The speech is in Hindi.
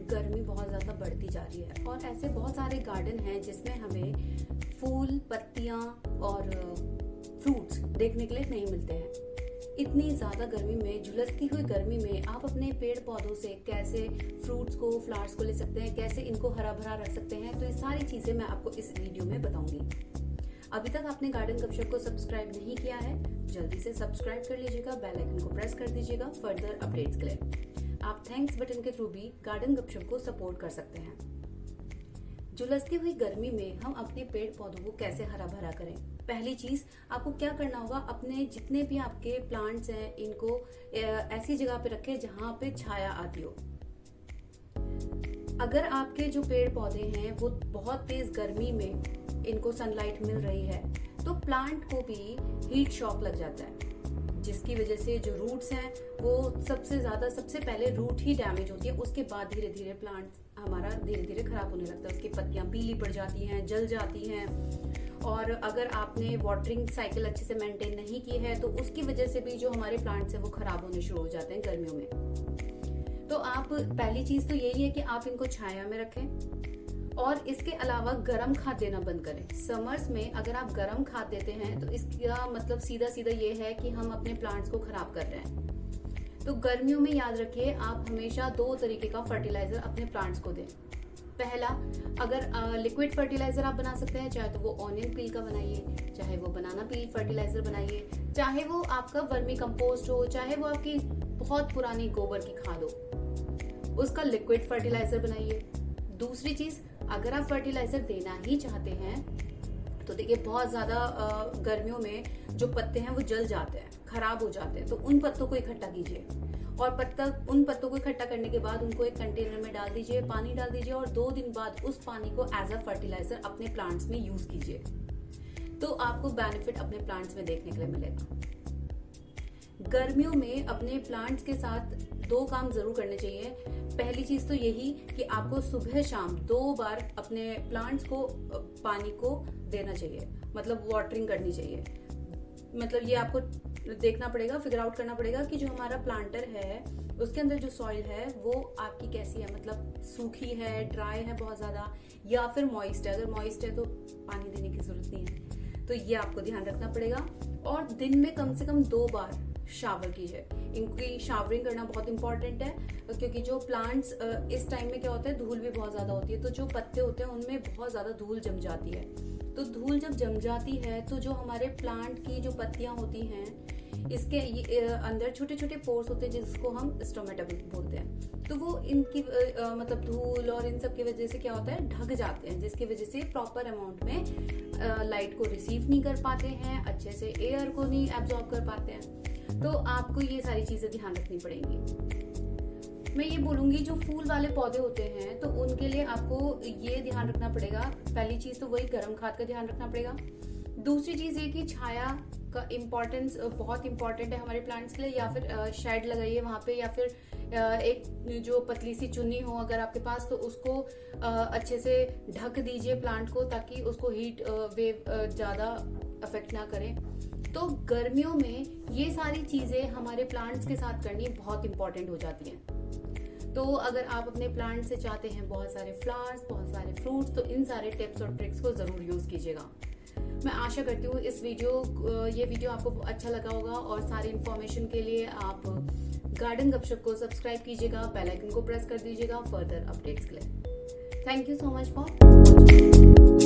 गर्मी बहुत ज़्यादा बढ़ती जा रही है और ऐसे बहुत सारे गार्डन हैं जिसमें हमें फूल, पत्तियाँ और फ्रूट्स देखने के लिए नहीं मिलते हैं। इतनी ज़्यादा गर्मी में, झुलसती हुई गर्मी में आप अपने पेड़ पौधों से कैसे फ्रूट्स को, फ्लावर्स को ले सकते हैं, कैसे इनको हरा भरा रख सकते हैं, तो ये सारी चीज़ें मैं आपको इस वीडियो में बताऊंगी। अभी तक आपने गार्डन गपशप को सब्सक्राइब नहीं किया है, जल्दी से सब्सक्राइब कर लीजिएगा, बेल आइकन को प्रेस कर दीजिएगा फर्दर अपडेट्स के लिए। आप थैंक्स बटन के थ्रू भी गार्डन गपशप को सपोर्ट कर सकते हैं। झुलसती हुई गर्मी में हम अपने पेड़ पौधों को कैसे हरा भरा करें? पहली चीज आपको क्या करना होगा, अपने जितने भी आपके प्लांट्स हैं इनको ऐसी जगह पे रखें जहां पे छाया आती हो। अगर आपके जो पेड़ पौधे हैं वो बहुत तेज गर्मी में इनको सनलाइट मिल रही है तो प्लांट को भी हीट शॉक लग जाता है, जिसकी वजह से जो रूट्स हैं वो सबसे पहले रूट ही डैमेज होती है। उसके बाद धीरे धीरे प्लांट हमारा धीरे धीरे खराब होने लगता है, उसकी पत्तियां पीली पड़ जाती हैं, जल जाती हैं। और अगर आपने वाटरिंग साइकिल अच्छे से मेंटेन नहीं की है तो उसकी वजह से भी जो हमारे प्लांट्स हैं वो खराब होने शुरू हो जाते हैं गर्मियों में। तो आप पहली चीज तो यही है कि आप इनको छाया में रखें और इसके अलावा गर्म खाद देना बंद करें। समर्स में अगर आप गर्म खाद देते हैं तो इसका मतलब सीधा सीधा ये है कि हम अपने प्लांट्स को खराब कर रहे हैं। तो गर्मियों में याद रखिए, आप हमेशा 2 तरीके का फर्टिलाइजर अपने प्लांट्स को दें। पहला, अगर लिक्विड फर्टिलाइजर आप बना सकते हैं, चाहे तो वो ऑनियन पील का बनाइए, चाहे वो बनाना पील फर्टिलाइजर बनाइए, चाहे वो आपका वर्मी कंपोस्ट हो, चाहे वो आपकी बहुत पुरानी गोबर की खाद हो, उसका लिक्विड फर्टिलाइजर बनाइए। दूसरी चीज, अगर आप फर्टिलाइजर देना ही चाहते हैं तो देखिए बहुत ज्यादा गर्मियों में जो पत्ते हैं वो जल जाते हैं, खराब हो जाते हैं, तो उन पत्तों को इकट्ठा कीजिए और उन पत्तों को इकट्ठा करने के बाद उनको एक कंटेनर में डाल दीजिए, पानी डाल दीजिए और 2 दिन बाद उस पानी को एज अ फर्टिलाइजर अपने प्लांट्स में यूज कीजिए। तो आपको बेनिफिट अपने प्लांट्स में देखने के लिए मिलेगा। गर्मियों में अपने प्लांट्स के साथ 2 काम जरूर करने चाहिए। पहली चीज तो यही कि आपको सुबह शाम 2 बार अपने प्लांट्स को पानी को देना चाहिए, मतलब वाटरिंग करनी चाहिए। मतलब ये आपको देखना पड़ेगा, फिगर आउट करना पड़ेगा कि जो हमारा प्लांटर है उसके अंदर जो सॉइल है वो आपकी कैसी है, मतलब सूखी है, ड्राई है बहुत ज्यादा, या फिर मॉइस्ट है। अगर मॉइस्ट है तो पानी देने की जरूरत नहीं है, तो ये आपको ध्यान रखना पड़ेगा। और दिन में कम से कम 2 बार शावर कीजिए। इनकी शावरिंग करना बहुत इंपॉर्टेंट है, क्योंकि जो प्लांट्स इस टाइम में क्या होता है, धूल भी बहुत ज्यादा होती है, तो जो पत्ते होते हैं उनमें बहुत ज्यादा धूल जम जाती है। तो धूल जब जम जाती है तो जो हमारे प्लांट की जो पत्तियां होती हैं इसके अंदर छोटे छोटे पोर्स होते हैं जिसको हम स्टोमेटा बोलते हैं, तो वो इनकी मतलब धूल और इन सब की वजह से क्या होता है, ढक जाते हैं, जिसकी वजह से प्रॉपर अमाउंट में लाइट को रिसीव नहीं कर पाते हैं, अच्छे से एयर को नहीं एब्जॉर्ब कर पाते हैं। तो आपको ये सारी चीजें ध्यान रखनी पड़ेंगी। मैं ये बोलूंगी जो फूल वाले पौधे होते हैं तो उनके लिए आपको ये ध्यान रखना पड़ेगा। पहली चीज तो वही गर्म खाद का ध्यान रखना पड़ेगा। दूसरी चीज ये कि छाया का इम्पोर्टेंस बहुत इंपॉर्टेंट है हमारे प्लांट्स के लिए। या फिर शेड लगाइए वहां पे, या फिर एक जो पतली सी चुन्नी हो अगर आपके पास तो उसको अच्छे से ढक दीजिए प्लांट को, ताकि उसको हीट वेव ज्यादा अफेक्ट ना करे। तो गर्मियों में ये सारी चीजें हमारे प्लांट्स के साथ करनी बहुत इंपॉर्टेंट हो जाती हैं। तो अगर आप अपने प्लांट से चाहते हैं बहुत सारे फ्लावर्स, बहुत सारे फ्रूट्स, तो इन सारे टिप्स और ट्रिक्स को जरूर यूज कीजिएगा। मैं आशा करती हूँ ये वीडियो आपको अच्छा लगा होगा और सारी इन्फॉर्मेशन के लिए आप गार्डन गपशप को सब्सक्राइब कीजिएगा, बेल आइकन को प्रेस कर दीजिएगा फर्दर अपडेट्स के लिए। Thank you so much for watching.